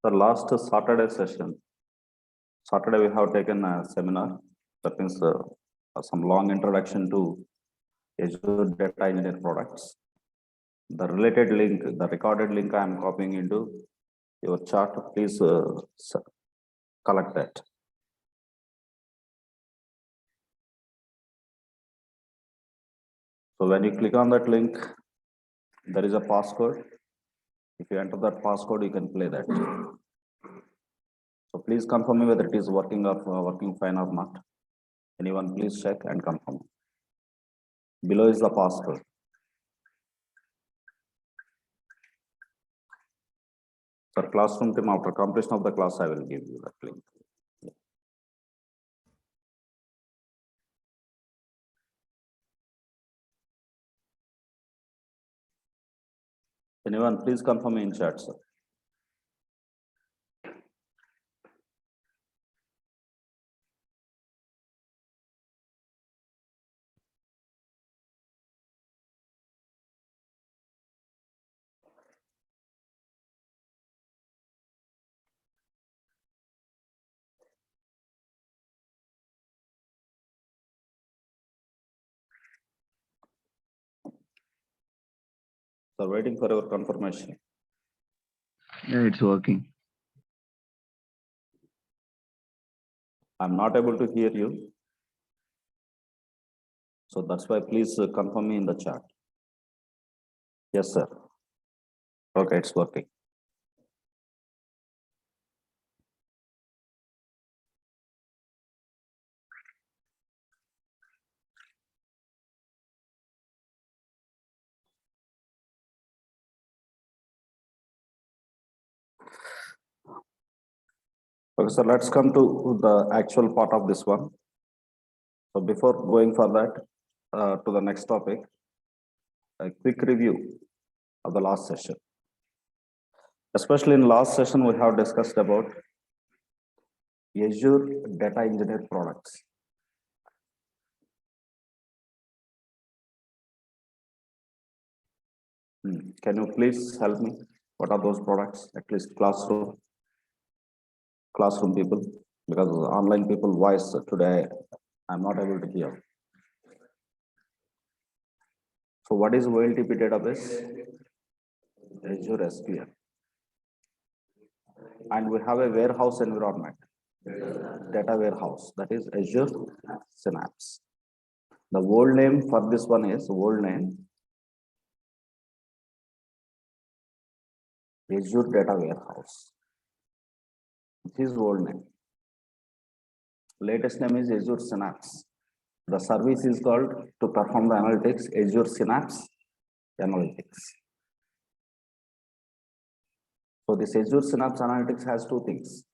The last Saturday session, Saturday we have taken a seminar, that means some long introduction to Azure Data Engineer products. The related link, the recorded link I am copying into your chart. Please collect that. So when you click on that link, there is a passcode. If you enter that passcode, you can play that. So please confirm me whether it is working or working fine or not. Anyone, please check and confirm. Below is the passcode. For classroom team, after completion of the class, I will give you that link. Anyone, please confirm me in chat, sir. So waiting for your confirmation. Yeah, it's working. I'm not able to hear you. So that's why please confirm me in the chat. Yes, sir. Okay, it's working. Okay, so let's come to the actual part of this one. So before going for that, to the next topic, a quick review of the last session. Especially in last session, we have discussed about Azure Data Engineer products. Can you please help me? What are those products? At least classroom people, because online people voice today, I'm not able to hear. So what is OLTP database? Azure SQL. And we have a warehouse environment, data warehouse, that is Azure Synapse. The old name for this one is old name Azure Data Warehouse. This is old name. Latest name is Azure Synapse. The service is called to perform the analytics Azure Synapse Analytics. So this Azure Synapse Analytics has two things: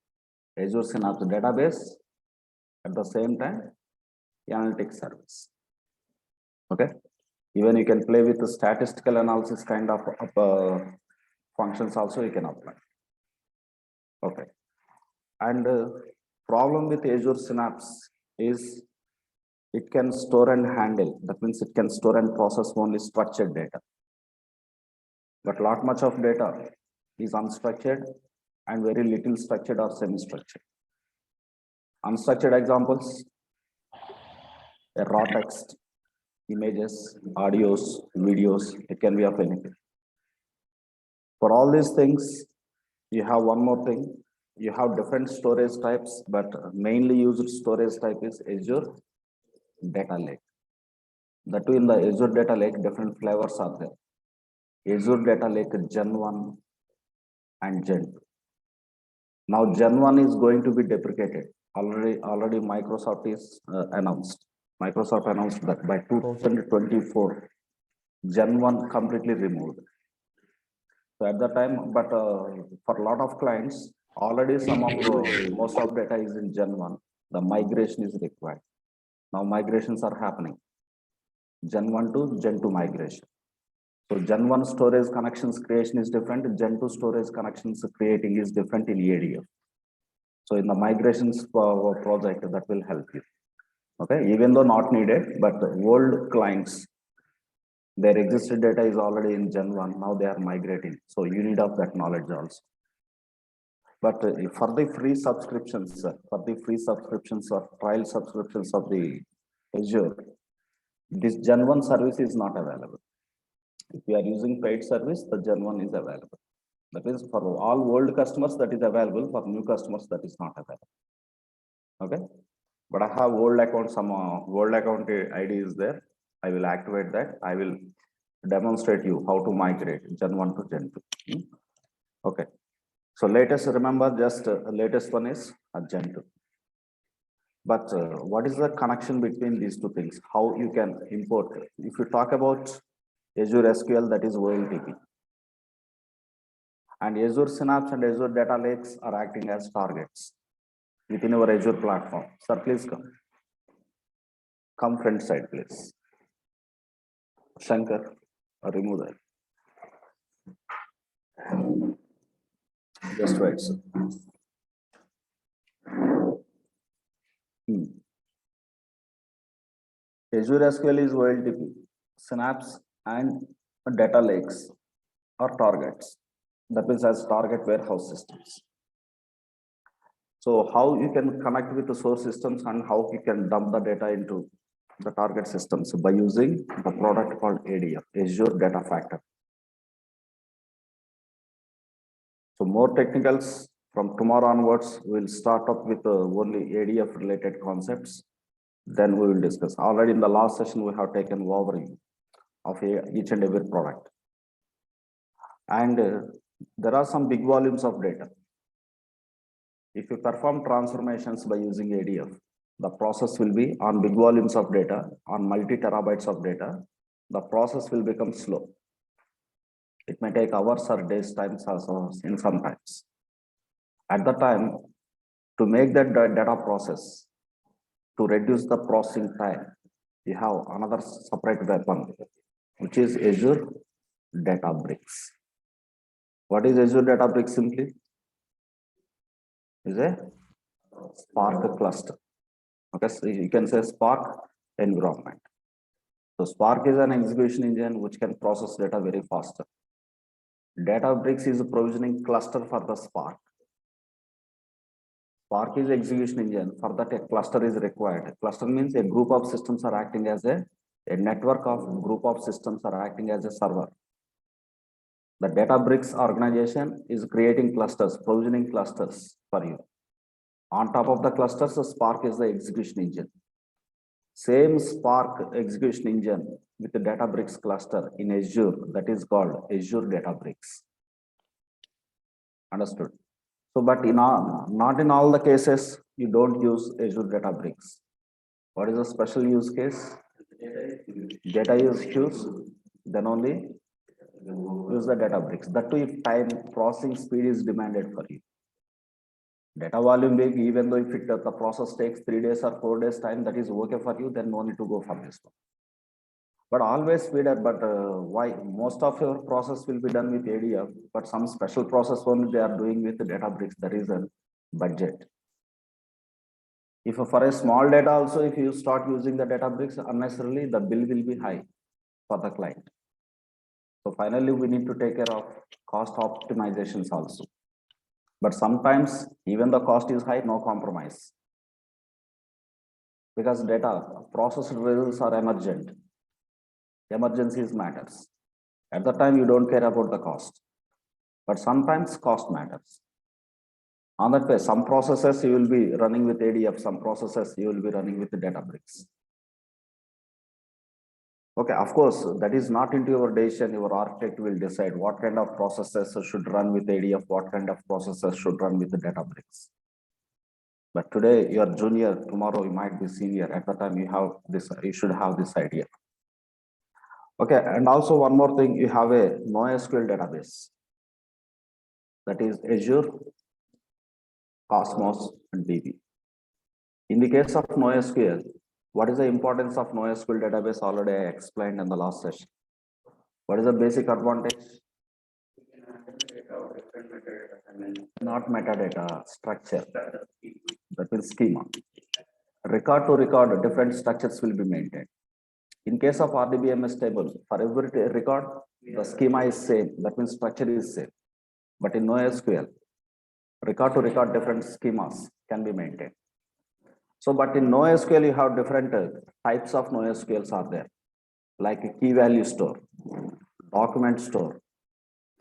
Azure Synapse database, at the same time analytics service. Okay, even you can play with the statistical analysis kind of functions also you can apply. Okay, and problem with Azure Synapse is it can store and handle. That means it can store and process only structured data, but lot much of data is unstructured and very little structured or semi-structured. Unstructured examples: a raw text, images, audios, videos. It can be of anything. For all these things, you have one more thing. You have different storage types, but mainly used storage type is Azure Data Lake. That too, in the Azure Data Lake, different flavors are there. Azure Data Lake Gen 1 and Gen 2. Now Gen 1 is going to be deprecated. Already Microsoft is announced. Microsoft announced that by 2024, Gen 1 completely removed. So at the time, but for a lot of clients, already most of data is in Gen 1. The migration is required. Now migrations are happening. Gen 1 to Gen 2 migration. So Gen 1 storage connections creation is different. Gen 2 storage connections creating is different in ADF. So in the migrations project, that will help you. Okay, even though not needed, but old clients, their existing data is already in Gen 1. Now they are migrating. So you need of that knowledge also. But for the free subscriptions, or trial subscriptions of the Azure, this Gen 1 service is not available. If you are using paid service, the Gen 1 is available. That is for all old customers that is available, for new customers that is not available. Okay, but I have old account, some old account ID is there. I will activate that. I will demonstrate you how to migrate Gen 1 to Gen 2. Okay, so latest, remember, just latest one is Gen 2. But what is the connection between these two things? How you can import? If you talk about Azure SQL, that is OLTP. And Azure Synapse and Azure Data Lakes are acting as targets within our Azure platform. Sir, please come. Come front side, please. Shankar, remove that. Just wait, sir. Azure SQL is OLTP. Synapse and Data Lakes are targets. That means as target warehouse systems. So how you can connect with the source systems and how you can dump the data into the target systems by using the product called ADF, Azure Data Factory. So more technicals from tomorrow onwards, we'll start up with only ADF related concepts. Then we will discuss. Already in the last session, we have taken overview of each and every product. And there are some big volumes of data. If you perform transformations by using ADF, the process will be on big volumes of data, on multi terabytes of data, the process will become slow. It may take hours or days times also in some times. At the time, to make that data process, to reduce the processing time, you have another separate weapon, which is Azure Databricks. What is Azure Databricks simply? Is a Spark cluster. Okay, so you can say Spark environment. So Spark is an execution engine which can process data very faster. Databricks is a provisioning cluster for the Spark. Spark is execution engine. For that, a cluster is required. A cluster means a group of systems are acting as a network of group of systems are acting as a server. The Databricks organization is creating clusters, provisioning clusters for you. On top of the clusters, the Spark is the execution engine. Same Spark execution engine with the Databricks cluster in Azure, that is called Azure Databricks. Understood? So, but not in all the cases, you don't use Azure Databricks. What is a special use case? Data is used, then only use the Databricks. That too, if time processing speed is demanded for you. Data volume big, even though if the process takes 3 days or 4 days time, that is okay for you, then no need to go for this one. But always speeder, but why? Most of your process will be done with ADF, but some special process only they are doing with the Databricks. There is a budget. If for a small data also, if you start using the Databricks unnecessarily, the bill will be high for the client. So finally, we need to take care of cost optimizations also. But sometimes even the cost is high, no compromise. Because data processed results are emergent. Emergencies matters. At the time, you don't care about the cost. But sometimes cost matters. On that way, some processes you will be running with ADF, some processes you will be running with the Databricks. Okay, of course, that is not into your decision. Your architect will decide what kind of processes should run with ADF, what kind of processes should run with the Databricks. But today you are junior, tomorrow you might be senior. At the time you have this, you should have this idea. Okay, and also one more thing, you have a NoSQL database. That is Azure, Cosmos, and DB. In the case of NoSQL, what is the importance of NoSQL database? Already I explained in the last session. What is the basic advantage? Not metadata, structure. That means schema. Record to record, different structures will be maintained. In case of RDBMS table, for every record, the schema is same. That means structure is same. But in NoSQL, record to record different schemas can be maintained. So, but in NoSQL, you have different types of NoSQLs are there, like a key value store, document store,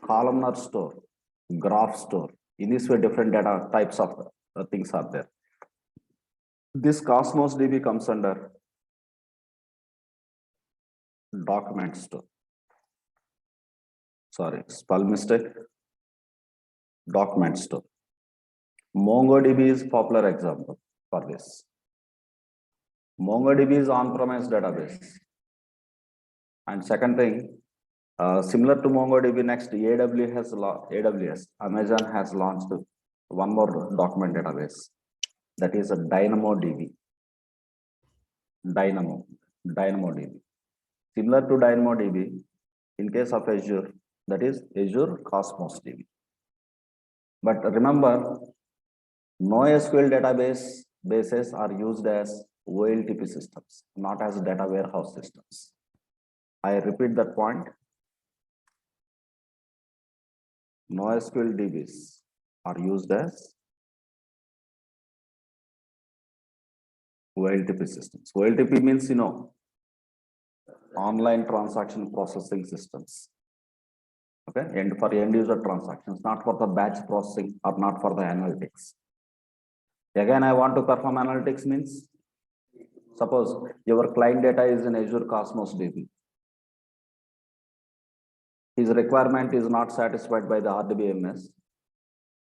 columnar store, graph store. In this way, different data types of things are there. This Cosmos DB comes under document store. Sorry, spell mistake. Document store. MongoDB is popular example for this. MongoDB is on-premise database. And second thing, similar to MongoDB, next AWS, Amazon has launched one more document database. That is a DynamoDB. DynamoDB. Similar to DynamoDB, in case of Azure, that is Azure Cosmos DB. But remember, NoSQL bases are used as OLTP systems, not as data warehouse systems. I repeat that point. NoSQL DBs are used as OLTP systems. OLTP means, online transaction processing systems. Okay, and for end user transactions, not for the batch processing or not for the analytics. Again, I want to perform analytics means, suppose your client data is in Azure Cosmos DB. His requirement is not satisfied by the RDBMS.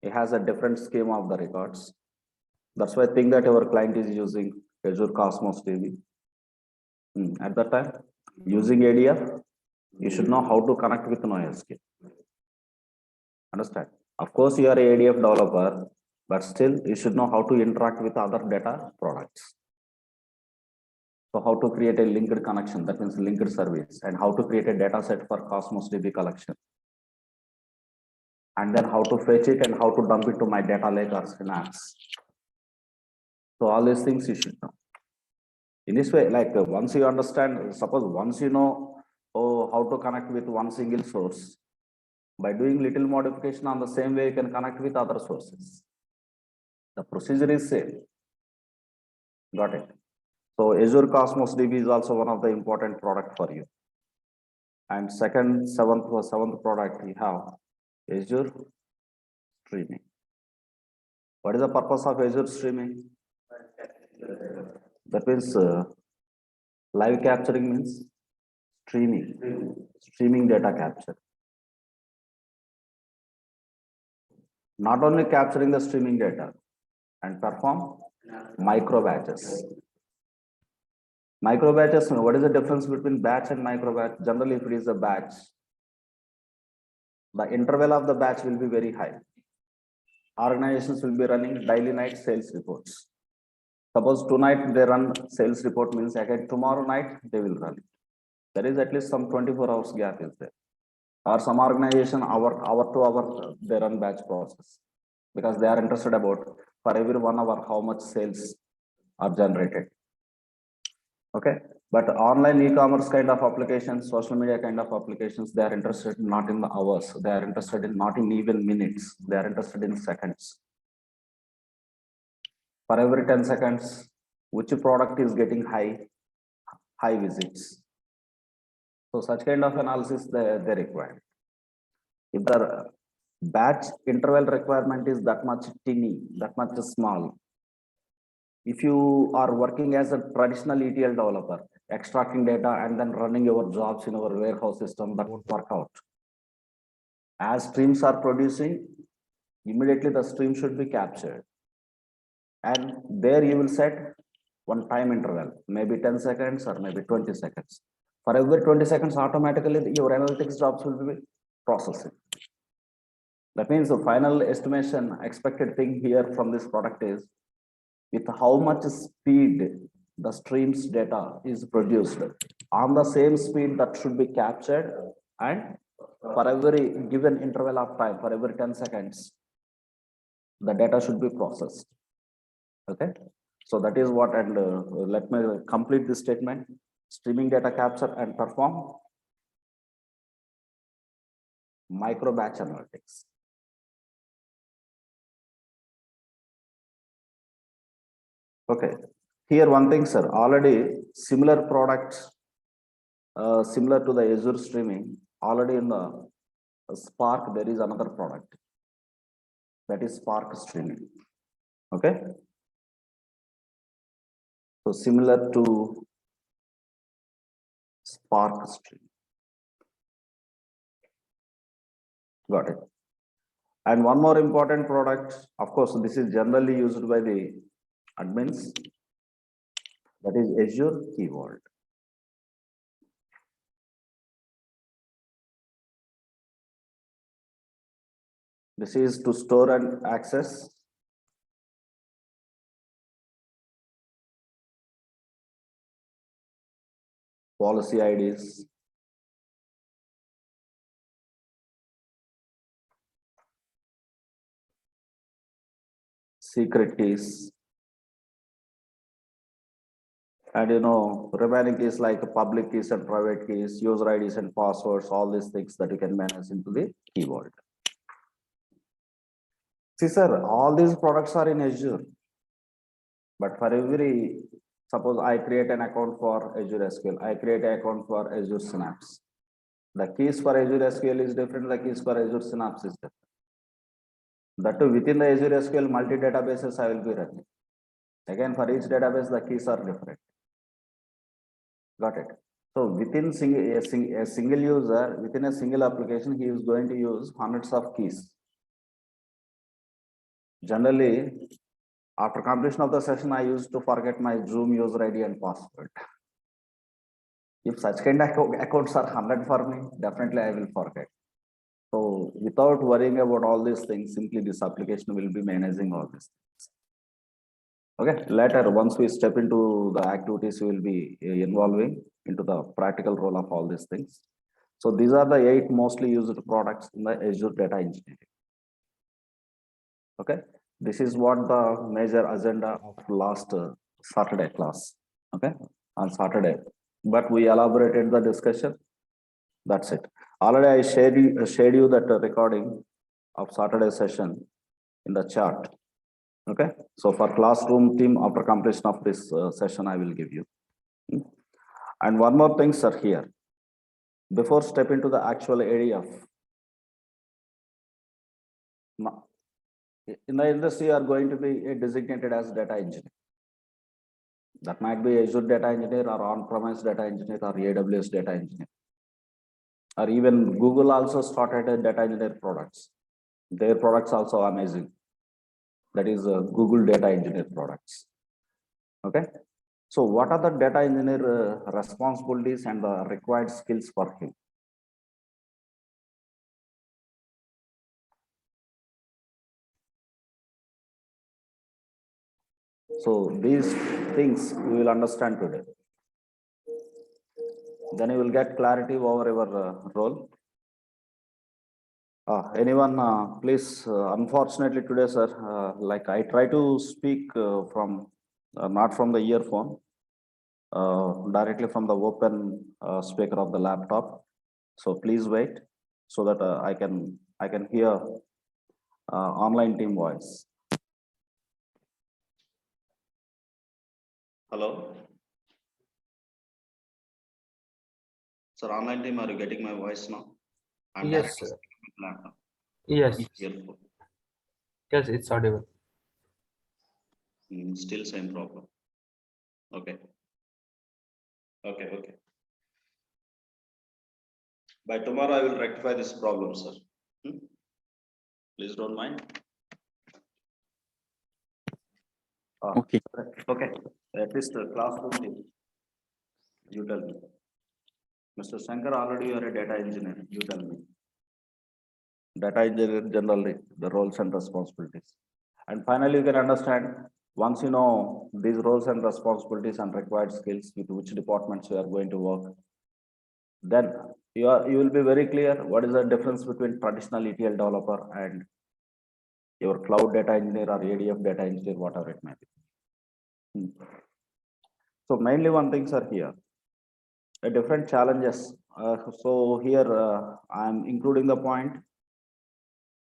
He has a different schema of the records. That's why I think that our client is using Azure Cosmos DB. At that time, using ADF, you should know how to connect with NoSQL. Understand? Of course, you are an ADF developer, but still you should know how to interact with other data products. So how to create a linked connection, that means linked service, and how to create a data set for Cosmos DB collection. And then how to fetch it and how to dump it to my data lake or Synapse. So all these things you should know. In this way, like once you understand, suppose once you know how to connect with one single source, by doing little modification on the same way, you can connect with other sources. The procedure is same. Got it? So Azure Cosmos DB is also one of the important product for you. And seventh product we have Azure Streaming. What is the purpose of Azure Streaming? That means live capturing means streaming data capture. Not only capturing the streaming data and perform micro batches. Micro batches, what is the difference between batch and micro batch? Generally, if it is a batch, the interval of the batch will be very high. Organizations will be running daily night sales reports. Suppose tonight they run sales report, means again tomorrow night they will run it. There is at least some 24 hours gap is there. Or some organization hour to hour they run batch process, because they are interested about for every 1 hour how much sales are generated. Okay, but online e-commerce kind of applications, social media kind of applications, they are interested not in the hours, they are interested in not in even minutes, they are interested in seconds. For every 10 seconds, which product is getting high visits. So such kind of analysis they require. If the batch interval requirement is that much teeny, that much small, if you are working as a traditional ETL developer, extracting data and then running your jobs in our warehouse system, that won't work out. As streams are producing, immediately the stream should be captured. And there you will set one time interval, maybe 10 seconds or maybe 20 seconds. For every 20 seconds, automatically your analytics jobs will be processing. That means the final estimation expected thing here from this product is with how much speed the streams data is produced. On the same speed that should be captured, and for every given interval of time, for every 10 seconds, the data should be processed. Okay, so that is what, and let me complete this statement. Streaming data capture and perform micro batch analytics. Okay. Here one thing, sir, already similar products, similar to the Azure streaming, already in the Spark, there is another product. That is Spark streaming. Okay. So similar to Spark streaming. Got it. And one more important product, of course, this is generally used by the admins. That is Azure Key Vault. This is to store and access policy IDs, secret keys, and remaining keys like public keys and private keys, user IDs and passwords, all these things that you can manage into the Key Vault. See, sir, all these products are in Azure, but for every, suppose I create an account for Azure SQL, I create an account for Azure Synapse. The keys for Azure SQL is different, the keys for Azure Synapse is different. That too, within the Azure SQL multi-databases I will be running. Again, for each database, the keys are different. Got it. So within a single user, within a single application, he is going to use hundreds of keys. Generally, after completion of the session, I used to forget my Zoom user ID and password. If such kind of accounts are 100 for me, definitely I will forget. So without worrying about all these things, simply this application will be managing all these things. Okay, later once we step into the activities, we will be involving into the practical role of all these things. So these are the 8 mostly used products in the Azure data engineering. Okay, this is what the major agenda of last Saturday class. Okay, on Saturday, but we elaborated the discussion. That's it. Already I shared you that recording of Saturday session in the chat. Okay, so for classroom team, after completion of this session, I will give you. And one more thing, sir, here. Before step into the actual ADF, in the industry, you are going to be designated as data engineer. That might be Azure data engineer or on-premise data engineer or AWS data engineer. Or even Google also started a data engineer products. Their products also amazing. That is Google data engineer products. Okay. So what are the data engineer responsibilities and the required skills for him? So these things we will understand today. Then you will get clarity over your role. Anyone, please, unfortunately today, sir, like I try to speak from, not from the earphone, directly from the open speaker of the laptop. So please wait so that I can hear online team voice. Hello. Sir, online team, are you getting my voice now? I'm Yes, directly sir. speaking with laptop. Yes. Earphone. Yes, it's audible. Still same problem. Okay. Okay. By tomorrow, I will rectify this problem, sir. Please don't mind. Okay. Okay. At least the classroom team. You tell me. Mr. Shankar, already you are a data engineer. You tell me. Data engineer generally, the roles and responsibilities. And finally, you can understand, once you know these roles and responsibilities and required skills with which departments you are going to work, then you will be very clear what is the difference between traditional ETL developer and your cloud data engineer or ADF data engineer, whatever it may be. So mainly one things are here, different challenges. So here I'm including the point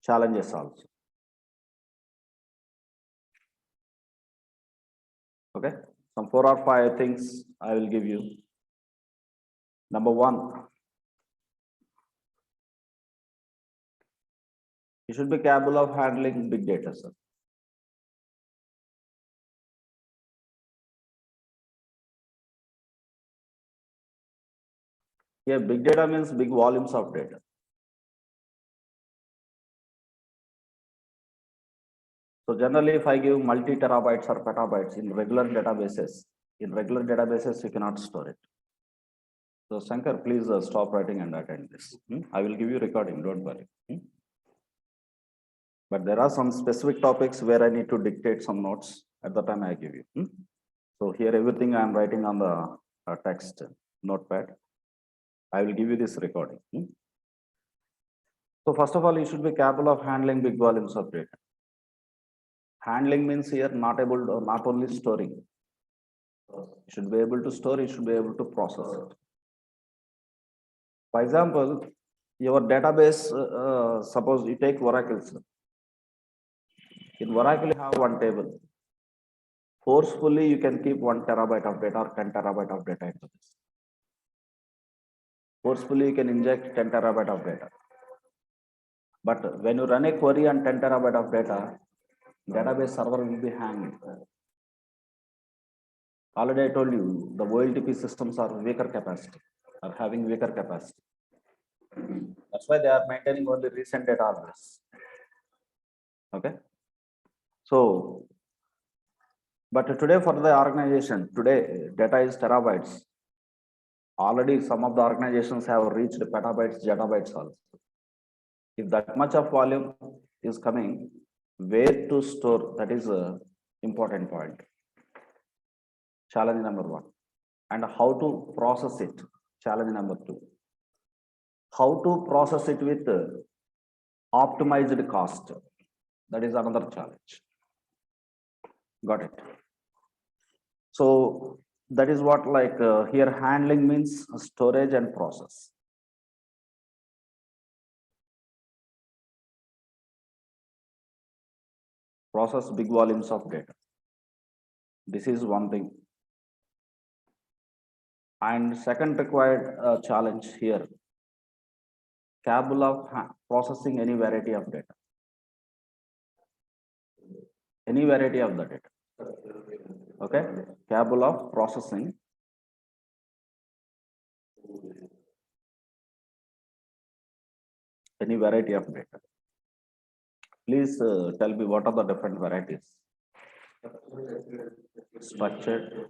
challenges also. Okay, some 4 or 5 things I will give you. Number one, you should be capable of handling big data, sir. Here, big data means big volumes of data. So generally, if I give multi-terabytes or petabytes in regular databases, you cannot store it. So Shankar, please stop writing and attend this. I will give you recording, don't worry. But there are some specific topics where I need to dictate some notes at the time I give you. So here everything I am writing on the text notepad. I will give you this recording. So first of all, you should be capable of handling big volumes of data. Handling means here not only storing. You should be able to store, you should be able to process it. For example, your database, suppose you take Oracle. In Oracle, you have one table. Forcefully, you can keep 1 terabyte of data or 10 terabyte of data into this. Forcefully, you can inject 10 terabyte of data. But when you run a query on 10 terabyte of data, database server will be hanged. Already I told you, the OLTP systems are weaker capacity, are having weaker capacity. That's why they are maintaining only recent data always. Okay. So, but today for the organization, today data is terabytes. Already some of the organizations have reached petabytes, zettabytes also. If that much of volume is coming, where to store, that is a important point. Challenge number one. And how to process it, challenge number two. How to process it with optimized cost, that is another challenge. Got it. So that is what here handling means storage and process. Process big volumes of data. This is one thing. And second required challenge here, capable of processing any variety of data. Any variety of the data. Okay, capable of processing any variety of data. Please tell me what are the different varieties. Structured,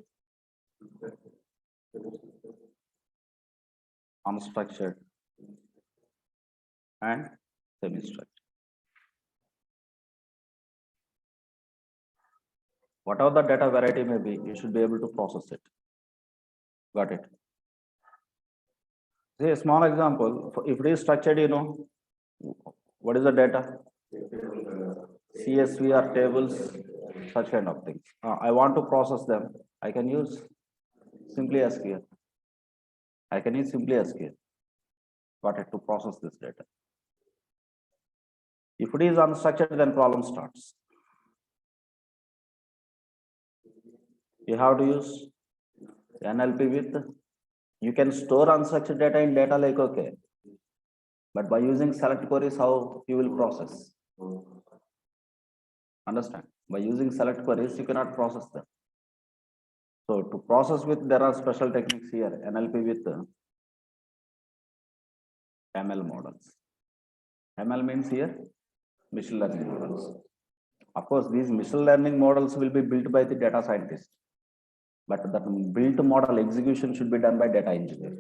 unstructured, and semi-structured. Whatever the data variety may be, you should be able to process it. Got it. See a small example. If it is structured, what is the data? CSV or tables, such kind of things. I want to process them. I can use simply SQL. I can use simply SQL. Got it, to process this data. If it is unstructured, then problem starts. You have to use NLP with, you can store unstructured data in data lake, okay. But by using select queries, how you will process? Understand? By using select queries, you cannot process them. So to process with, there are special techniques here, NLP with ML models. ML means here, machine learning models. Of course, these machine learning models will be built by the data scientist, but the built model execution should be done by data engineer.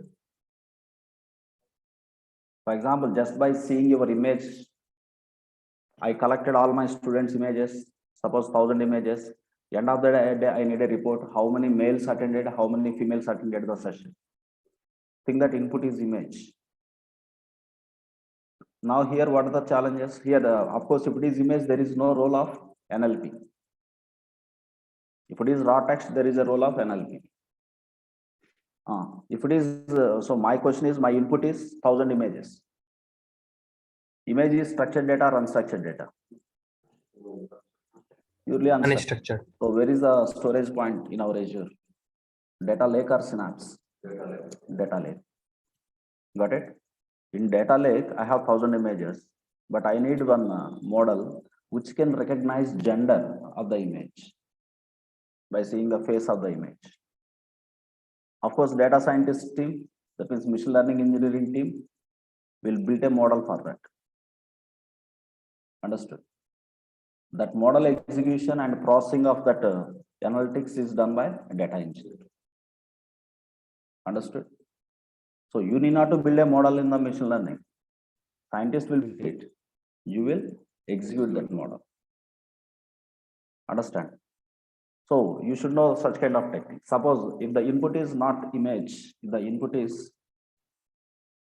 For example, just by seeing your image, I collected all my students' images, suppose 1,000 images. End of the day, I need a report, how many males attended, how many females attended the session. Think that input is image. Now here, what are the challenges? Here, of course, if it is image, there is no role of NLP. If it is raw text, there is a role of NLP. If it is, so my question is, my input is 1,000 images. Image is structured data or unstructured data? Purely unstructured. Unstructured. So where is the storage point in our Azure? Data lake or Synapse? Data lake. Got it? In data lake, I have 1,000 images, but I need one model which can recognize gender of the image by seeing the face of the image. Of course, data scientist team, that means machine learning engineering team, will build a model for that. Understood? That model execution and processing of that analytics is done by a data engineer. Understood? So you need not to build a model in the machine learning. Scientist will build it. You will execute that model. Understand? So you should know such kind of technique. Suppose if the input is not image, if the input is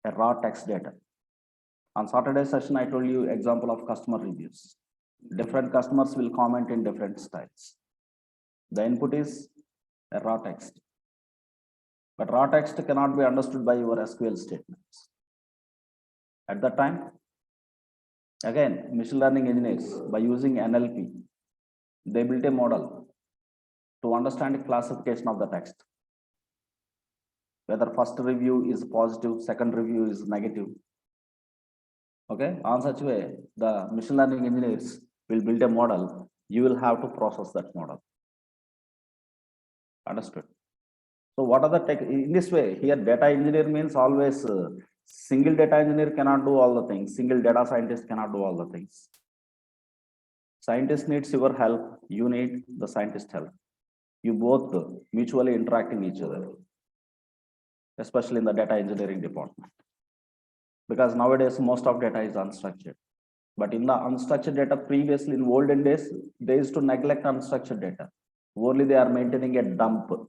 a raw text data. On Saturday session, I told you example of customer reviews. Different customers will comment in different styles. The input is a raw text. But raw text cannot be understood by your SQL statements. At that time, again, machine learning engineers, by using NLP, they built a model to understand the classification of the text. Whether first review is positive, second review is negative. Okay, on such way, the machine learning engineers will build a model. You will have to process that model. Understood? So what are the tech in this way? Here, data engineer means always single data engineer cannot do all the things. Single data scientist cannot do all the things. Scientist needs your help. You need the scientist help. You both mutually interacting each other, especially in the data engineering department. Because nowadays, most of data is unstructured. But in the unstructured data, previously in olden days, they used to neglect unstructured data. Only they are maintaining a dump of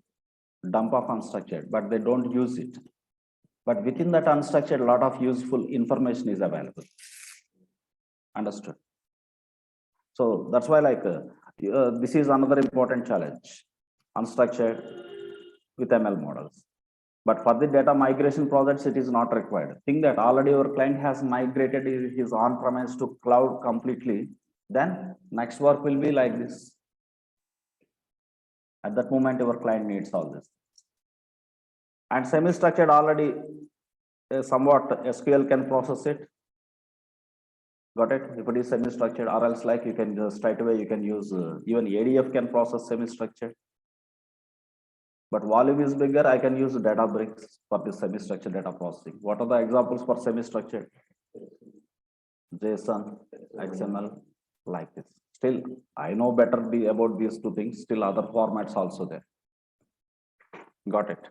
unstructured, but they don't use it. But within that unstructured, a lot of useful information is available. Understood? So that's why this is another important challenge, unstructured with ML models. But for the data migration projects, it is not required. Think that already your client has migrated his on-premise to cloud completely. Then next work will be like this. At that moment, your client needs all this. And semi-structured already somewhat SQL can process it. Got it? If it is semi-structured, or else like you can just straight away you can use even ADF can process semi-structured. But volume is bigger, I can use Databricks for the semi-structured data processing. What are the examples for semi-structured? JSON, XML, like this. Still, I know better about these two things. Still, other formats also there. Got it.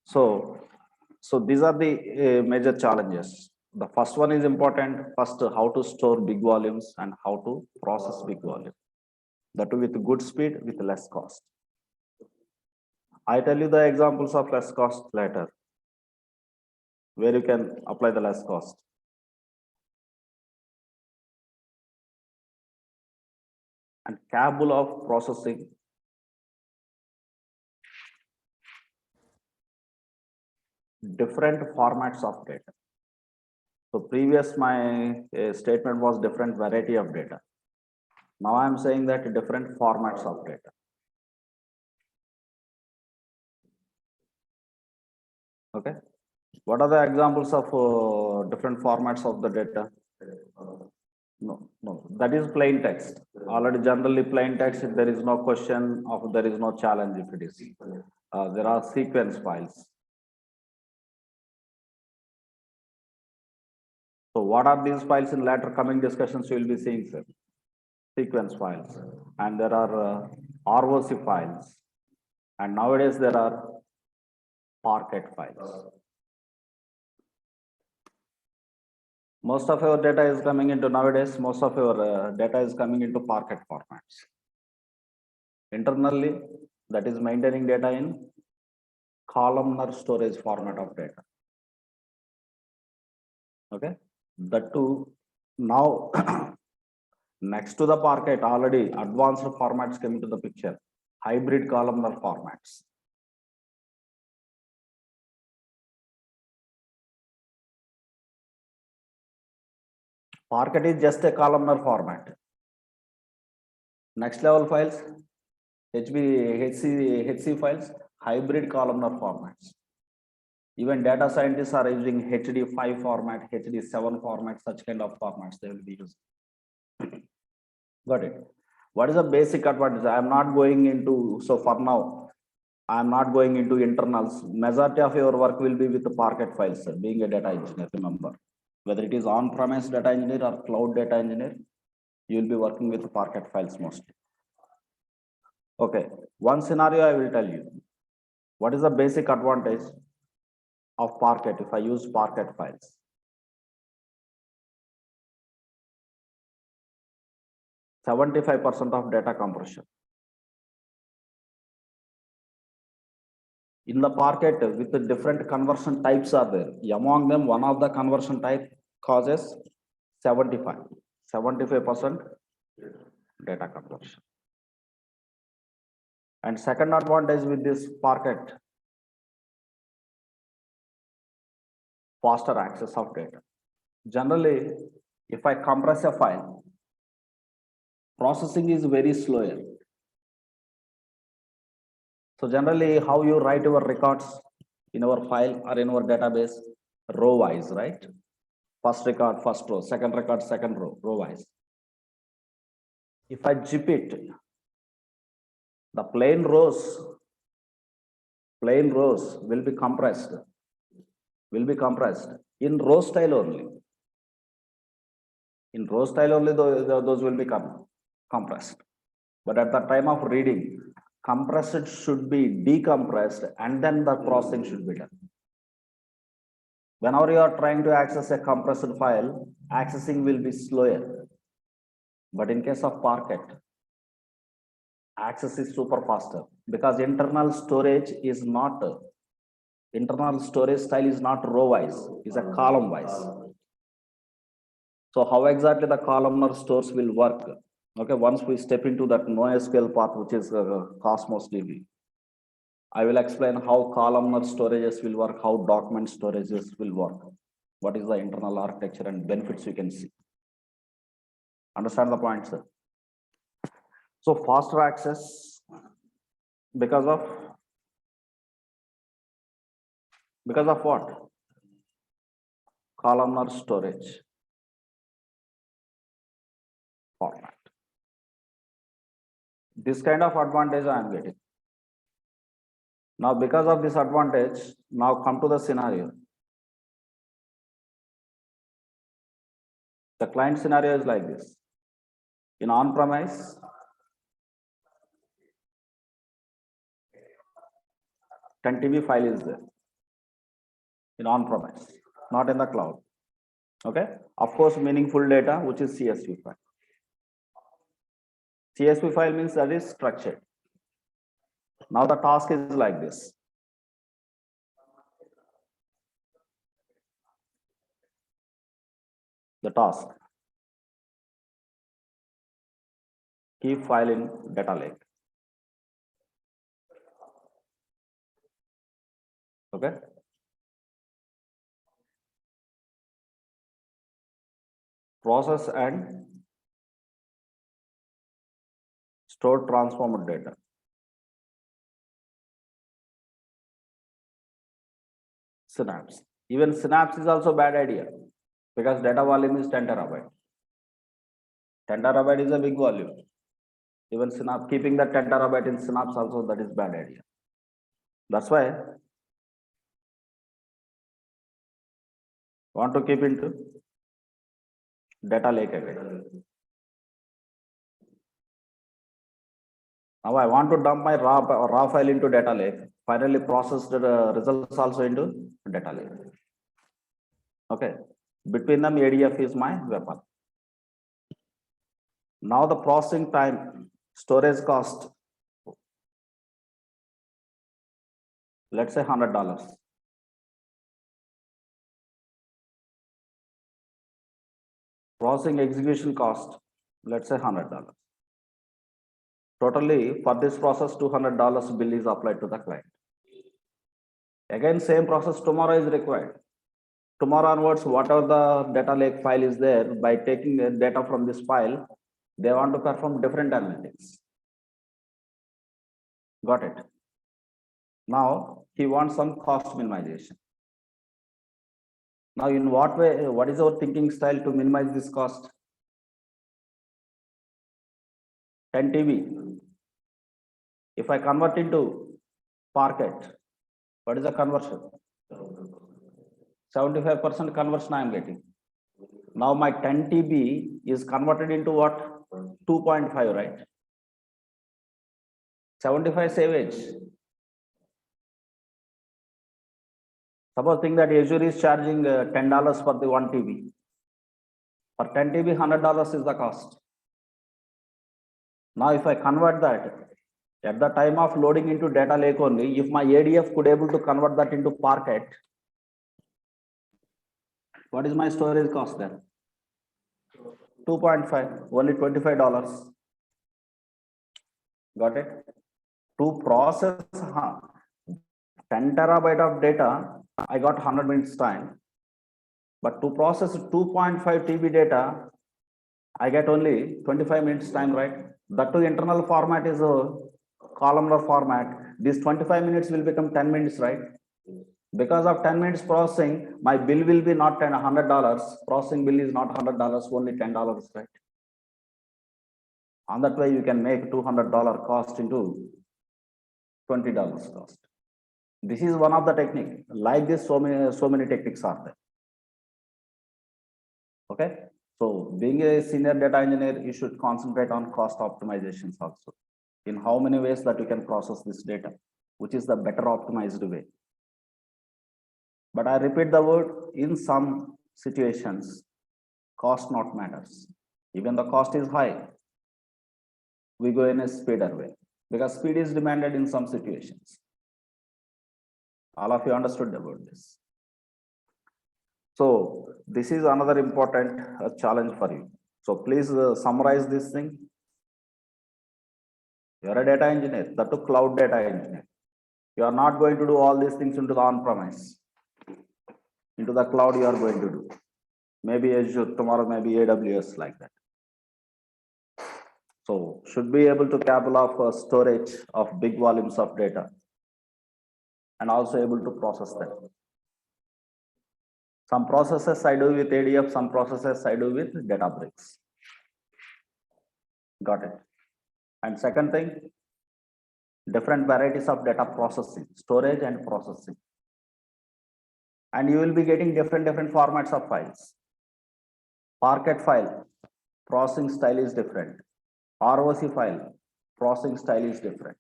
So these are the major challenges. The first one is important. First, how to store big volumes and how to process big volume. That too with good speed, with less cost. I tell you the examples of less cost later, where you can apply the less cost. And capable of processing different formats of data. So previous my statement was different variety of data. Now I am saying that different formats of data. Okay. What are the examples of different formats of the data? No, that is plain text. Already generally plain text, there is no question of, there is no challenge if it is. There are sequence files. So what are these files in later coming discussions you will be seeing, sir? Sequence files. And there are ROC files. And nowadays there are Parquet files. Most of our data is coming into nowadays, most of our data is coming into Parquet formats. Internally, that is maintaining data in columnar storage format of data. Okay, that too now next to the Parquet, already advanced formats came into the picture, hybrid columnar formats. Parquet is just a columnar format. Next level files, HC files, hybrid columnar formats. Even data scientists are using HD5 format, HD7 format, such kind of formats they will be using. Got it. What is the basic advantage? I am not going into, so for now, I am not going into internals. Majority of your work will be with the Parquet files, sir, being a data engineer, remember. Whether it is on-premise data engineer or cloud data engineer, you will be working with the Parquet files mostly. Okay, one scenario I will tell you. What is the basic advantage of Parquet if I use Parquet files? %75 of data compression. In the Parquet, with the different conversion types are there. Among them, one of the conversion type causes 75% data conversion. And second advantage with this Parquet, faster access of data. Generally, if I compress a file, processing is very slower. So generally, how you write your records in our file or in our database, row wise, right? First record, first row, second record, second row, row wise. If I zip it, the plain rows will be compressed in row style only. In row style only, those will become compressed. But at the time of reading, compressed should be decompressed and then the processing should be done. Whenever you are trying to access a compressed file, accessing will be slower. But in case of Parquet, access is super faster because internal storage style is not row wise, is a column wise. So how exactly the columnar stores will work? Okay, once we step into that NoSQL part, which is Cosmos DB, I will explain how columnar storages will work, how document storages will work, what is the internal architecture and benefits you can see. Understand the point, sir? So faster access because of what? Columnar storage format. This kind of advantage I am getting. Now, because of this advantage, now come to the scenario. The client scenario is like this. In on-premise, 10 TB file is there. In on-premise, not in the cloud. Okay. Of course, meaningful data, which is CSV file. CSV file means that is structured. Now the task is like this. The task. Keep file in data lake. Okay. Process and store transformed data. Synapse. Even Synapse is also bad idea because data volume is 10 terabyte. 10 terabyte is a big volume. Even Synapse, keeping that 10 terabyte in Synapse also, that is bad idea. That's why want to keep into data lake again. Now I want to dump my raw file into data lake. Finally process the results also into data lake. Okay. Between them, ADF is my weapon. Now the processing time, storage cost, let's say $100. Processing execution cost, let's say $100. Totally for this process, $200 bill is applied to the client. Again, same process tomorrow is required. Tomorrow onwards, whatever the data lake file is there, by taking the data from this file, They want to perform different analytics. Got it? Now he wants some cost minimization. Now, in what way, what is our thinking style to minimize this cost? 10 TB. If I convert into Parquet, what is the conversion? 75% conversion I am getting. Now my 10 TB is converted into what? 2.5, right? 75 savage. Suppose think that Azure is charging $10 for the 1 TB. For 10 TB, $100 is the cost. Now, if I convert that at the time of loading into data lake only, if my ADF could able to convert that into Parquet, what is my storage cost then? 2.5, only $25. Got it? To process 10 terabyte of data, I got 100 minutes time. But to process 2.5 TB data, I get only 25 minutes time, right? That to internal format is a columnar format. This 25 minutes will become 10 minutes, right? Because of 10 minutes processing, my bill will be not $100. Processing bill is not $100, only $10, right? On that way, you can make $200 cost into $20 cost. This is one of the technique. Like this, so many techniques are there. Okay. So being a senior data engineer, you should concentrate on cost optimizations also. In how many ways that you can process this data, which is the better optimized way. But I repeat the word, in some situations, cost not matters. Even the cost is high, we go in a speeder way, because speed is demanded in some situations. All of you understood about this. So this is another important challenge for you. So please summarize this thing. You are a data engineer, that to cloud data engineer. You are not going to do all these things into the on-premise. Into the cloud you are going to do. Maybe Azure, tomorrow maybe AWS, like that. So should be able to capable of storage of big volumes of data and also able to process them. Some processes I do with ADF, some processes I do with Databricks. Got it. And second thing, different varieties of data processing, storage and processing. And you will be getting different formats of files. Parquet file, processing style is different. ROC file, processing style is different.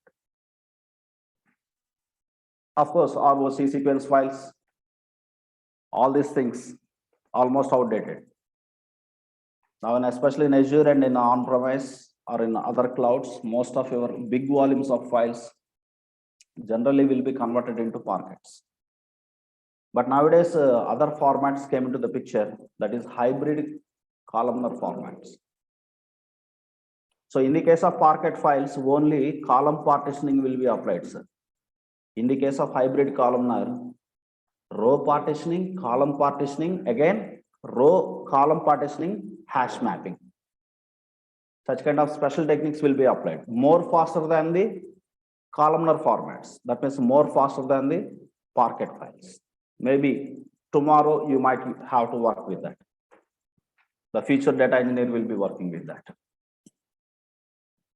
Of course, ROC sequence files, all these things almost outdated. Now, especially in Azure and in on-premise or in other clouds, most of your big volumes of files generally will be converted into Parquets. But nowadays, other formats came into the picture, that is hybrid columnar formats. So in the case of Parquet files, only column partitioning will be applied, sir. In the case of hybrid columnar, row partitioning, column partitioning, again, row column partitioning, hash mapping. Such kind of special techniques will be applied. More faster than the columnar formats. That means more faster than the Parquet files. Maybe tomorrow you might have to work with that. The future data engineer will be working with that.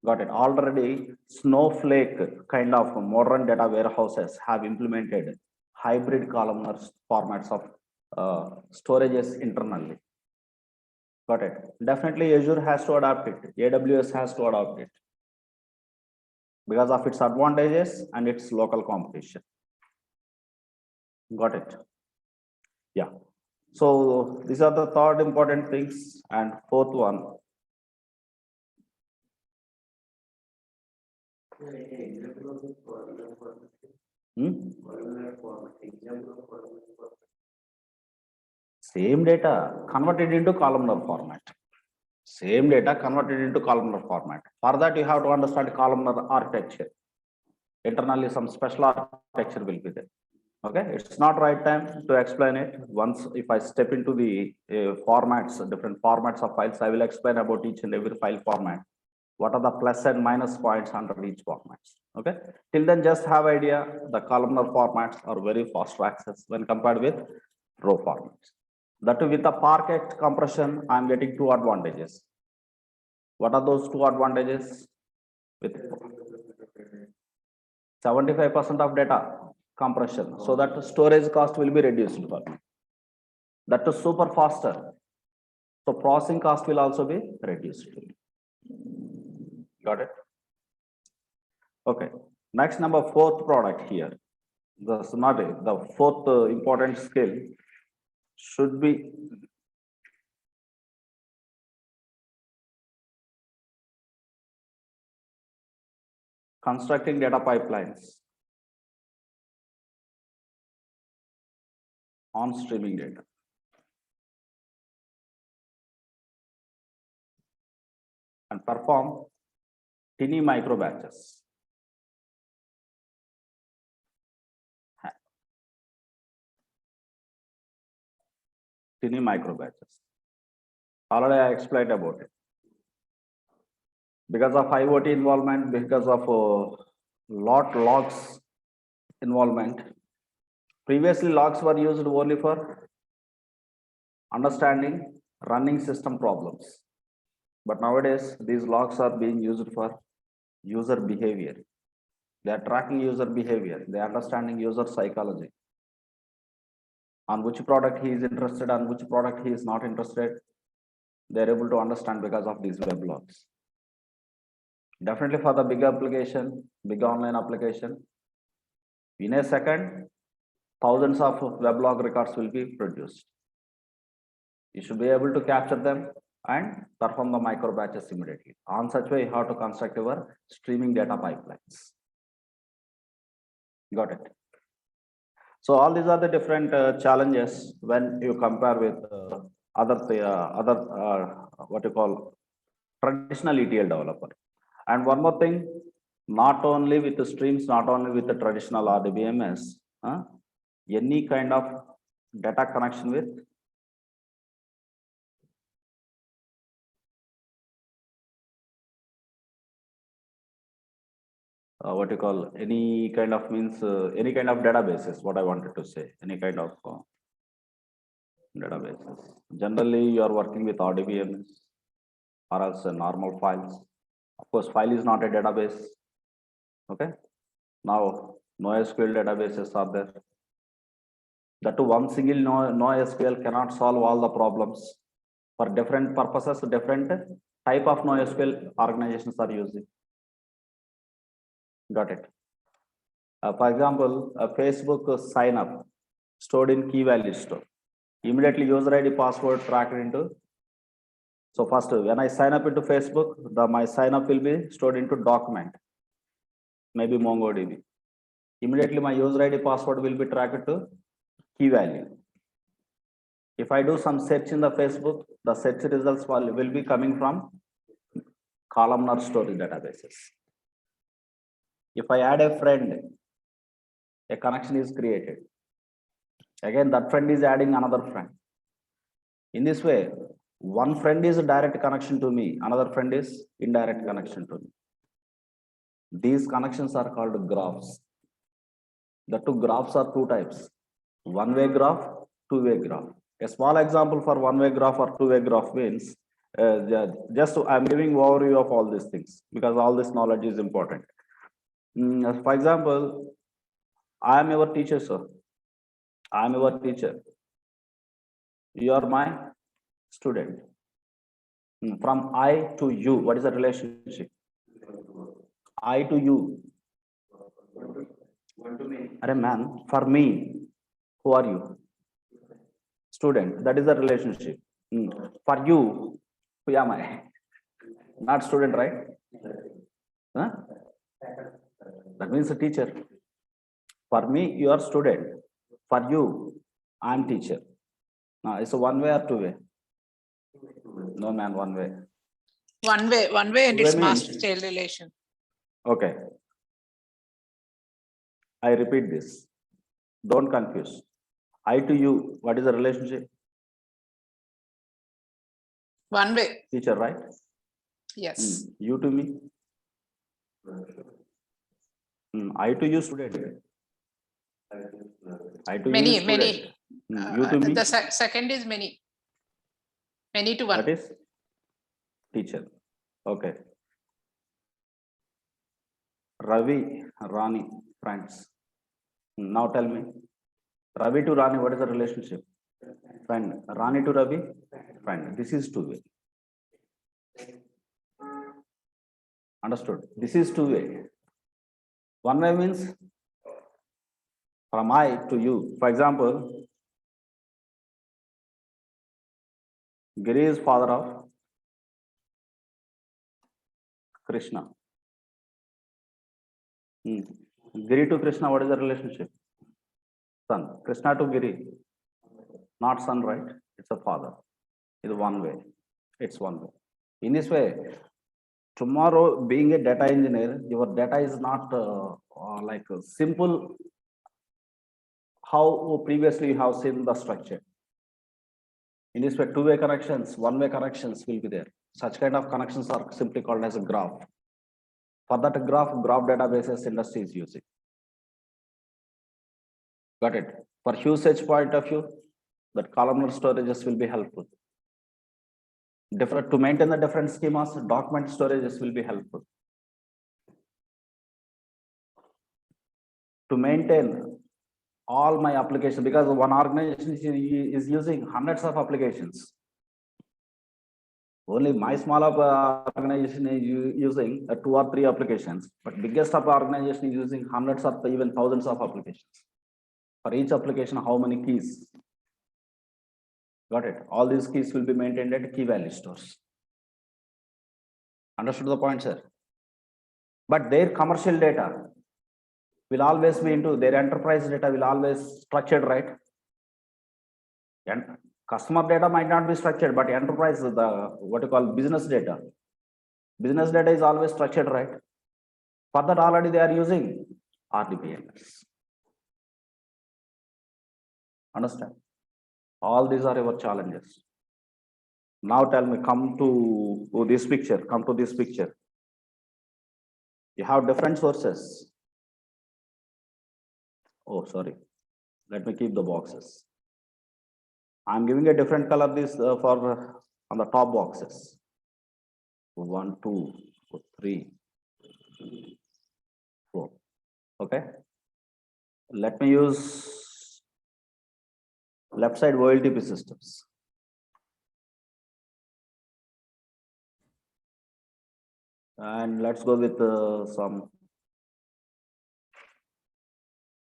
Got it. Already Snowflake kind of modern data warehouses have implemented hybrid columnar formats of storages internally. Got it. Definitely Azure has to adopt it. AWS has to adopt it because of its advantages and its local competition. Got it. Yeah. So these are the third important things, and fourth one. Same data converted into columnar format. Same data converted into columnar format. For that, you have to understand columnar architecture. Internally, some special architecture will be there. Okay, it's not right time to explain it. Once if I step into the formats, different formats of files, I will explain about each and every file format. What are the plus and minus points under each format? Okay, till then just have idea the columnar formats are very fast to access when compared with row formats. That too with the Parquet compression, I'm getting two advantages. What are those two advantages? With 75% of data compression, so that storage cost will be reduced for me. That is super faster. So processing cost will also be reduced. Got it? Okay. Next number fourth product here. That's not it. The fourth important skill should be constructing data pipelines on streaming data. And perform tiny micro batches. Tiny micro batches. Already I explained about it. Because of IoT involvement, because of logs involvement. Previously, logs were used only for understanding running system problems. But nowadays, these logs are being used for user behavior. They are tracking user behavior. They are understanding user psychology. On which product he is interested, on which product he is not interested. They are able to understand because of these web logs. Definitely for the big application, big online application, in a second, thousands of weblog records will be produced. You should be able to capture them and perform the micro batches immediately. On such way, you have to construct your streaming data pipelines. Got it? So all these are the different challenges when you compare with other what you call traditional ETL developer. And one more thing, not only with the streams, not only with the traditional RDBMS, any kind of data connection with what you call any kind of means any kind of databases, what I wanted to say, any kind of databases. Generally, you are working with RDBMS or else normal files. Of course, file is not a database. Okay. Now, NoSQL databases are there. That to one single NoSQL cannot solve all the problems. For different purposes, different type of NoSQL organizations are using. Got it. For example, a Facebook sign up stored in key value store. Immediately user ID password tracked into. So first, when I sign up into Facebook, my sign up will be stored into document, maybe MongoDB. Immediately my user ID password will be tracked to key value. If I do some search in the Facebook, the search results will be coming from columnar storage databases. If I add a friend, a connection is created. Again, that friend is adding another friend. In this way, one friend is a direct connection to me, another friend is indirect connection to me. These connections are called graphs. The two graphs are two types, one-way graph, two-way graph. A small example for one-way graph or two-way graph means, just I'm giving overview of all these things because all this knowledge is important. For example, I am your teacher, sir. I am your teacher. You are my student. From I to you, what is the relationship? I to you. Arey man, for me, who are you? Student. That is the relationship. For you, who am I? Not student, right? Huh? That means a teacher. For me, you are student. For you, I am teacher. Now, it's a one way or two way? No, man, one way. One way, and Two-way it's means- master-child relation. Okay. I repeat this. Don't confuse. I to you, what is the relationship? One way, Teacher, right? yes. You to me. I to you, student. I to you, Many, student. many. You to me, The second is many. Many to one. that is teacher. Okay. Ravi, Rani, friends. Now tell me, Ravi to Rani, what is the relationship? Friend. Rani to Ravi, friend. This is two-way. Understood? This is two-way. One way means from I to you. For example, Giri is father of Krishna. Giri to Krishna, what is the relationship? Son. Krishna to Giri, not son, right? It's a father. It's one way. It's one way. In this way, tomorrow, being a data engineer, your data is not like simple. How previously you have seen the structure. In this way, two-way connections, one-way connections will be there. Such kind of connections are simply called as a graph. For that graph databases industry is using. Got it? For usage point of view, that columnar storages will be helpful. To maintain the different schemas, document storages will be helpful. To maintain all my applications, because one organization is using hundreds of applications. Only my small organization is using 2 or 3 applications, but biggest of organization is using hundreds or even thousands of applications. For each application, how many keys? Got it? All these keys will be maintained at key value stores. Understood the point, sir? But their commercial data will always be into their enterprise data will always structured, right? And customer data might not be structured, but enterprise, the what you call business data. Business data is always structured, right? For that, already they are using RDBMS. Understand? All these are our challenges. Now tell me, come to this picture. Come to this picture. You have different sources. Oh, sorry. Let me keep the boxes. I'm giving a different color this for on the top boxes. 1, 2, 3, 4. Okay. Let me use left side OLTP systems. And let's go with some.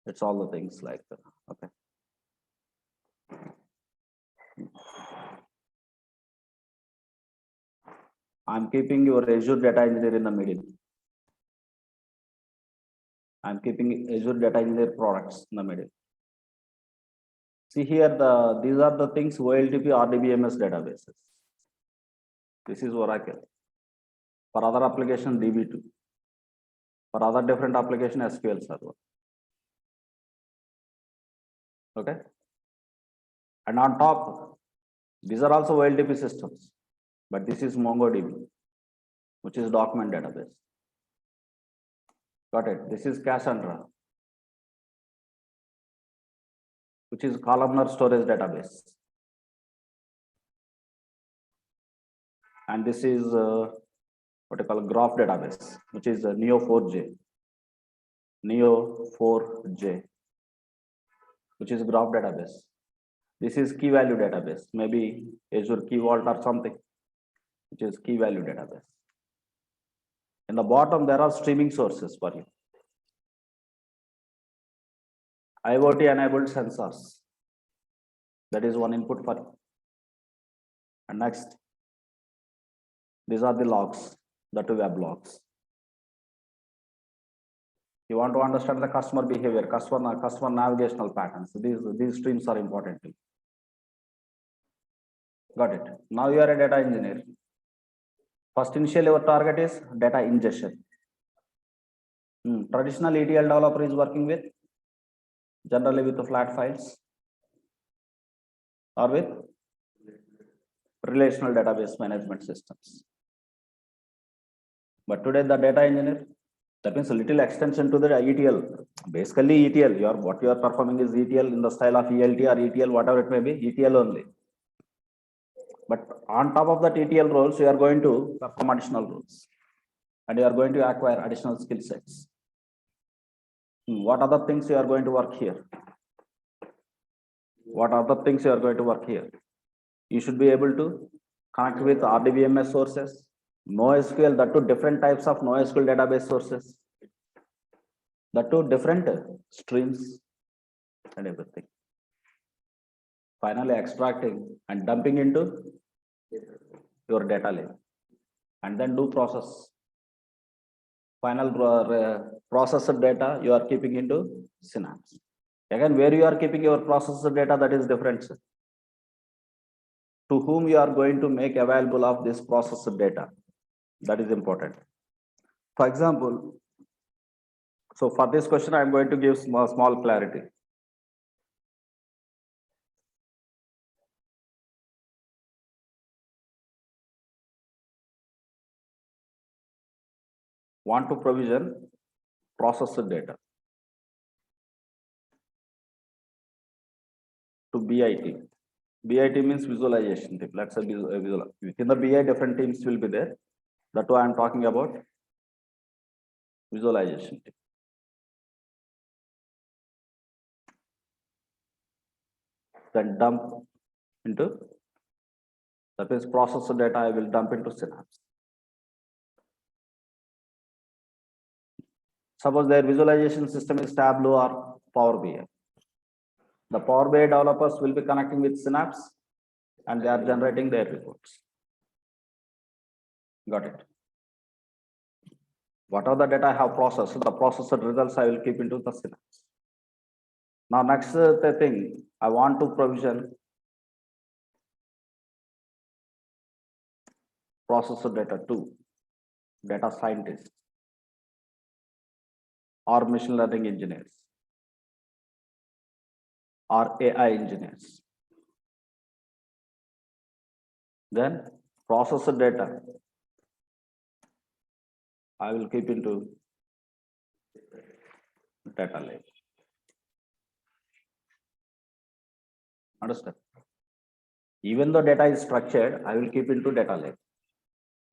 It's all the things like that. Okay. I'm keeping your Azure Data Engineer in the middle. I'm keeping Azure Data Engineer products in the middle. See here, these are the things OLTP RDBMS databases. This is Oracle. For other application, DB2. For other different application, SQL Server. Okay. And on top, these are also OLTP systems, but this is MongoDB, which is document database. Got it? This is Cassandra, which is columnar storage database. And this is what I call graph database, which is Neo4j. Neo4j, which is graph database. This is key value database, maybe Azure Key Vault or something, which is key value database. In the bottom, there are streaming sources for you. IoT enabled sensors. That is one input for you. And next, these are the logs, the 2 web logs. You want to understand the customer behavior, customer navigational patterns. These streams are important. Got it. Now you are a data engineer. First, initially, your target is data ingestion. Traditional ETL developer is working with generally with the flat files or with relational database management systems. But today the data engineer, that means a little extension to the ETL. Basically ETL, what you are performing is ETL in the style of ELT or ETL, whatever it may be, ETL only. But on top of that ETL roles, you are going to perform additional roles and you are going to acquire additional skill sets. What other things you are going to work here? What other things you are going to work here? You should be able to connect with RDBMS sources, NoSQL, that two different types of NoSQL database sources, the two different streams and everything. Finally extracting and dumping into your data lake and then do process. Final processed data you are keeping into Synapse. Again, where you are keeping your processed data, that is different. Sir. To whom you are going to make available of this processed data, that is important. For example, so for this question, I am going to give small clarity. Want to provision processed data to BIT. BIT means visualization team. Let's say visual. Within the BI, different teams will be there. That's why I'm talking about visualization team. Then dump into, that is processed data, I will dump into Synapse. Suppose their visualization system is Tableau or Power BI. The Power BI developers will be connecting with Synapse and they are generating their reports. Got it. What are the data I have processed? The processed results I will keep into the Synapse. Now, next thing, I want to provision processed data to data scientists or machine learning engineers or AI engineers. Then processed data I will keep into data lake. Understand? Even though data is structured, I will keep into data lake.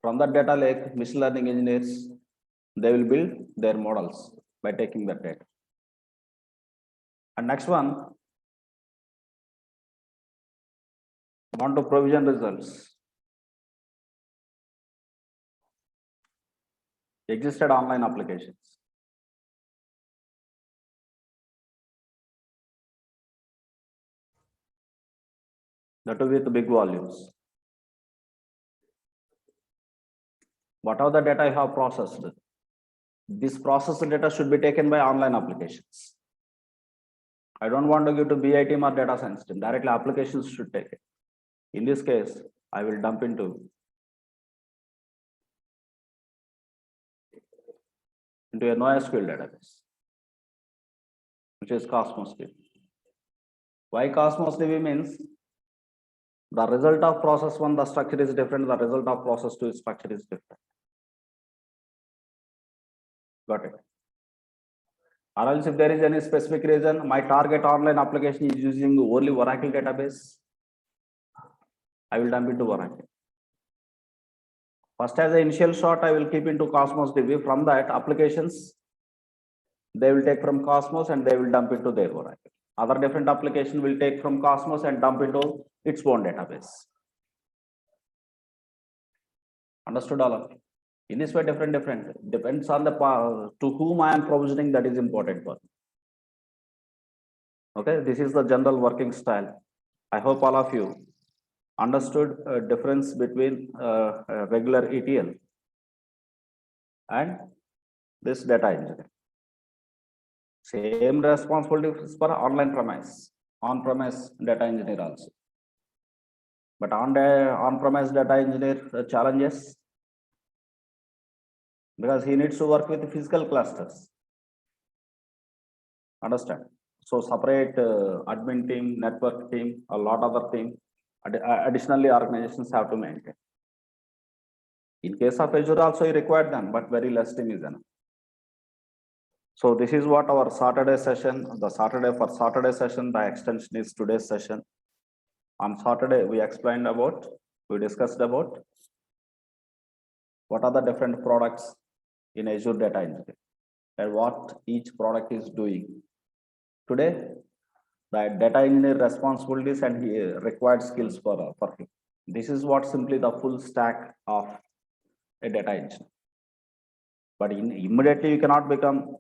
From that data lake, machine learning engineers, they will build their models by taking that data. And next one, want to provision results. Existed online applications. That will be with big volumes. What are the data I have processed? This processed data should be taken by online applications. I don't want to give to BI team or data science team. Directly applications should take it. In this case, I will dump into a NoSQL database, which is Cosmos DB. Why Cosmos DB means the result of process one, the structure is different. The result of process two, structure is different. Got it. Or else if there is any specific reason, my target online application is using only Oracle database, I will dump into Oracle. First, as an initial shot, I will keep into Cosmos DB. From that, applications, they will take from Cosmos and they will dump into their Oracle. Other different application will take from Cosmos and dump into its own database. Understood all of you? In this way, different. Depends on the to whom I am provisioning, that is important for me. Okay, this is the general working style. I hope all of you understood a difference between regular ETL and this data engineering. Same responsibilities for on-premise data engineer also. But on-premise data engineer challenges, because he needs to work with physical clusters. Understand? So separate admin team, network team, a lot other team. Additionally, organizations have to maintain. In case of Azure also you require them, but very less team is enough. So this is what our Saturday session, the Saturday session by extension is today's session. On Saturday, we discussed about what are the different products in Azure Data Engineering and what each product is doing. Today, the data engineer responsibilities and required skills for him. This is what simply the full stack of a data engineer. But immediately you cannot become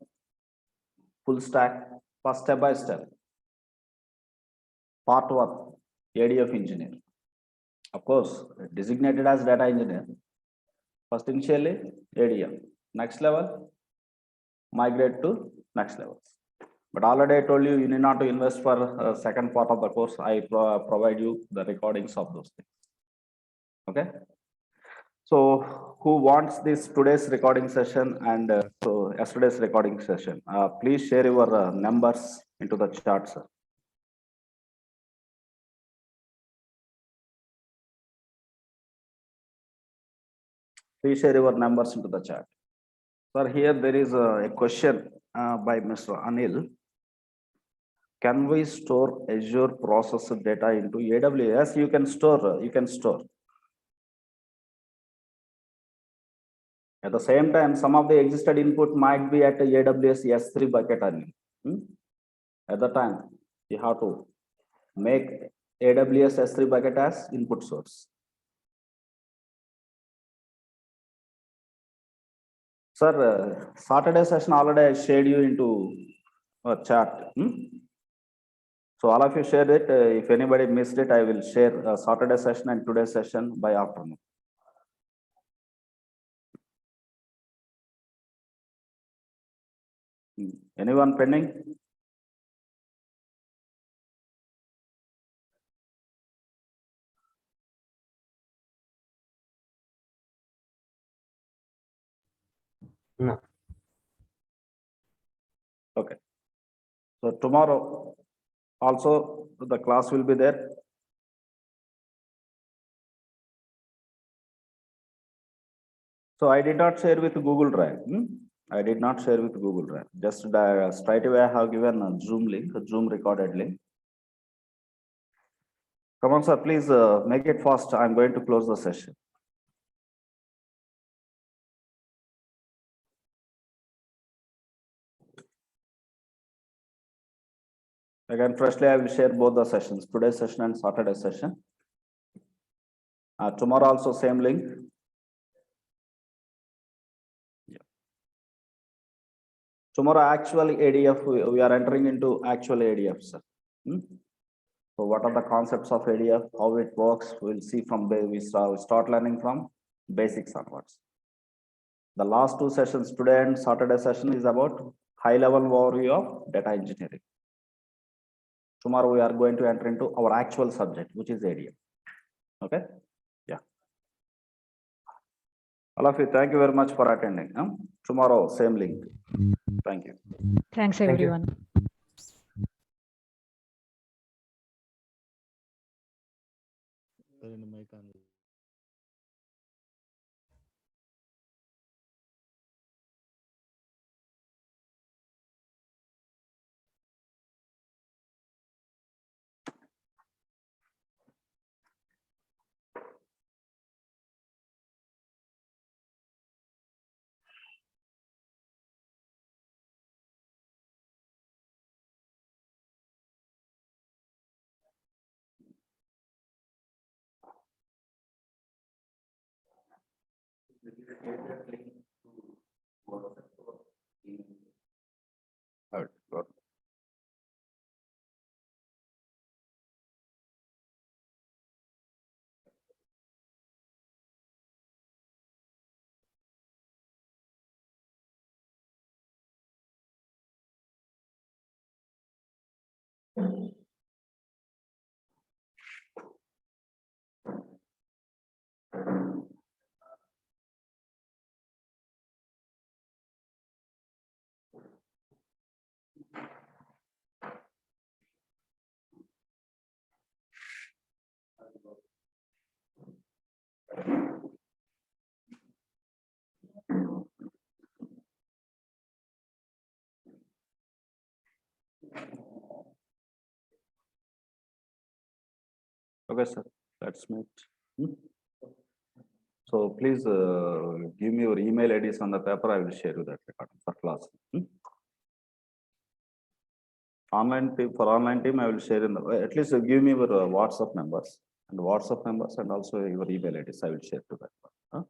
full stack. First, step by step. Part 1, ADF engineer. Of course, designated as data engineer. First initially ADF. Next level, migrate to next levels. But already I told you, you need not to invest for second part of the course. I provide you the recordings of those things. Okay. So who wants this today's recording session and so yesterday's recording session? Please share your numbers into the chat, sir. Please share your numbers into the chat. Sir, here there is a question by Mr. Anil. Can we store Azure processed data into AWS? You can store. At the same time, some of the existed input might be at the AWS S3 bucket only. At the time, you have to make AWS S3 bucket as input source. Sir, Saturday session already I shared you into a chat. So all of you share it. If anybody missed it, I will share Saturday session and today's session by afternoon. Anyone pending? No. Okay. So tomorrow also the class will be there. So I did not share with Google Drive. I did not share with Google Drive. Just straight away I have given a Zoom link, a Zoom recorded link. Come on, sir, please make it fast. I'm going to close the session. Again, firstly, I will share both the sessions, today's session and Saturday session. Tomorrow also same link. Tomorrow actual ADF, we are entering into actual ADF, sir. So what are the concepts of ADF, how it works, we'll see from there. We start learning from basics onwards. The last two sessions, today and Saturday session, is about high level overview of data engineering. Tomorrow we are going to enter into our actual subject, which is ADF. Okay. Yeah. All of you, thank you very much for attending. Tomorrow, same link. Thank you. Thanks, Thank you. everyone. All right, good. Okay, sir, let's meet. Hmm? So please give me your email IDs on the paper. I will share you that recording for class. Hmm? Online team, for online team, I will share in the, at least give me your WhatsApp numbers and also your email IDs. I will share to that. Huh?